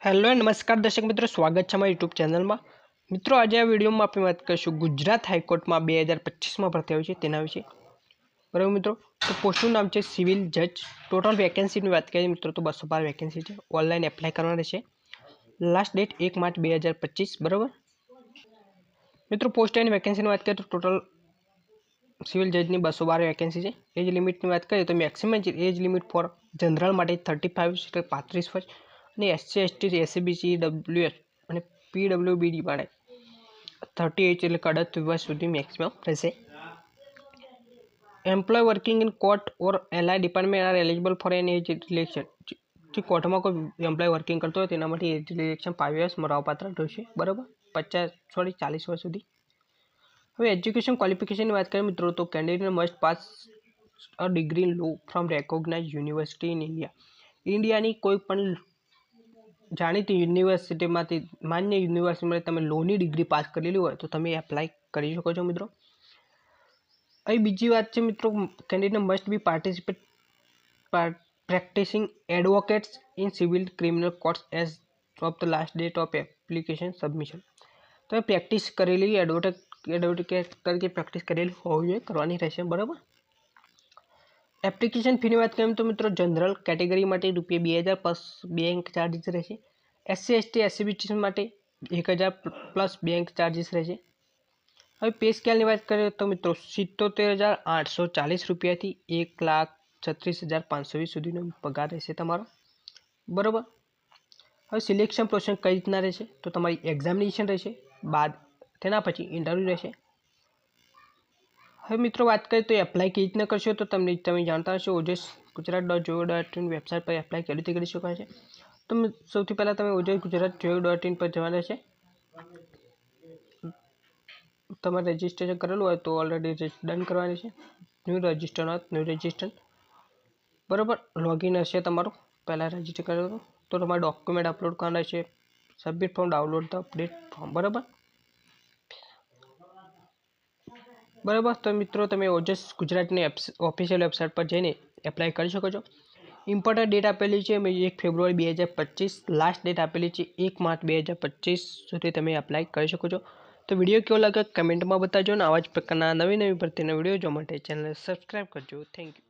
Hello नमस्कार दर्शक मित्रों, स्वागत है हमारी यूट्यूब चैनल में। मित्रों, आज आ वीडियो में अपनी बात करीशुं गुजरात हाईकोर्ट में 2025 में भर्ती आई है तेना विषे। बराबर मित्रों, तो पोस्टનું नाम है सिविल जज। टोटल वेकेन्सी की बात करिए मित्रों तो 212 वेकेन्सी है। ऑनलाइन एप्लाय करना रहेशे। लास्ट डेट 1 मार्च 2025। बराबर मित्रों, पोस्ट एंड वेकेन्सी की बात करिए तो टोटल सिविल जज की 212 वेकेन्सी है। एज लिमिट की बात करिए तो maximum age limit for general माटे 35 35 वर्ष અને SC ST SCBC WS અને PWBD માટે 38 એટલે કે 38 વર્ષ સુધી મેક્સિમમ રહેશે। Employ working in court or allied department are eligible for an age relaxation. જે કોર્ટમાં કોઈ એમ્પ્લોય વર્કિંગ કરતો હોય તેના માટે એજ રિલેક્શન 5 વર્ષ મળવાપાત્ર રહેશે। બરાબર, 40 વર્ષ સુધી। હવે એજ્યુકેશન ક્વોલિફિકેશનની વાત કરીએ મિત્રો તો candidate must pass a degree in law from recognise university in India. ઇન્ડિયાની કોઈ પણ જાણીતી યુનિવર્સિટીમાંથી માન્ય યુનિવર્સિટીમાં તમે લોની ડિગ્રી પાસ કરેલી હોય તો તમે એપ્લાય કરી શકો છો મિત્રો। અહીં બીજી વાત છે મિત્રો, candidate must be participate practising advocates in civil criminal courts as of the last date of application submission. તમે પ્રેક્ટિસ કરેલી એડવોકેટ તરીકે પ્રેક્ટિસ કરેલી હોવી જોઈએ, કરવાની રહેશે। બરાબર, એપ્લિકેશન ફીની વાત કરીએ તો મિત્રો जनरल कैटेगरी माटे ₹2000 प्लस बैंक चार्जिस रहेशे। SC ST SCBC माटे 1000 प्लस बैंक चार्जिस रहेशे। हवे पे स्केलनी बात करिए तो मित्रों 77,840 थी 1,36,520 सुधीनो पगार रहेशे तमारो। बराबर, हवे सिलेक्शन प्रोसेस कई रीतना रहेशे तो तमारी एक्जामिनेशन रहेशे, बाद तेना पछी इंटरव्यू रहेशे। હવે મિત્રો વાત કરીએ તો એપ્લાય કેવી રીતના કરશો તો તમે જાણતા હશો ઓજસ ગુજરાત.gov.in વેબસાઇટ પર એપ્લાય કેવી રીતે કરી શકાય છે। તો સૌથી પહેલાં તમે ઓજસ ગુજરાત.gov.in પર જવાના છે। તમારે રજિસ્ટ્રેશન કરેલું હોય તો ઓલરેડી ડન કરવાની છે। ન્યૂ રજિસ્ટર હોય ન્યૂ રજિસ્ટર। બરાબર, લોગિન હશે તમારું, પહેલાં રજિસ્ટર કરેલું તો તમારે ડોક્યુમેન્ટ અપલોડ કરવાના છે। Submit form download the update form. बराबर, तो मित्रों तमे ओजस गुजरातनी ऑफिशियल वेबसाइट पर जईने एप्लाय करी शको छो। इम्पोर्टન્ટ डेट आपेली है 1 फेब्रुआरी 2025। लास्ट डेट आपेली है 1 मार्च 2025 सुधी तमे एप्लाय करी शको छो। तो विडियो केवो लागे कमेंट में बताजो। आवा ज प्रकारना नवी भरतीना विडियो जोवा माटे चेनल सब्सक्राइब करजो। Thank you.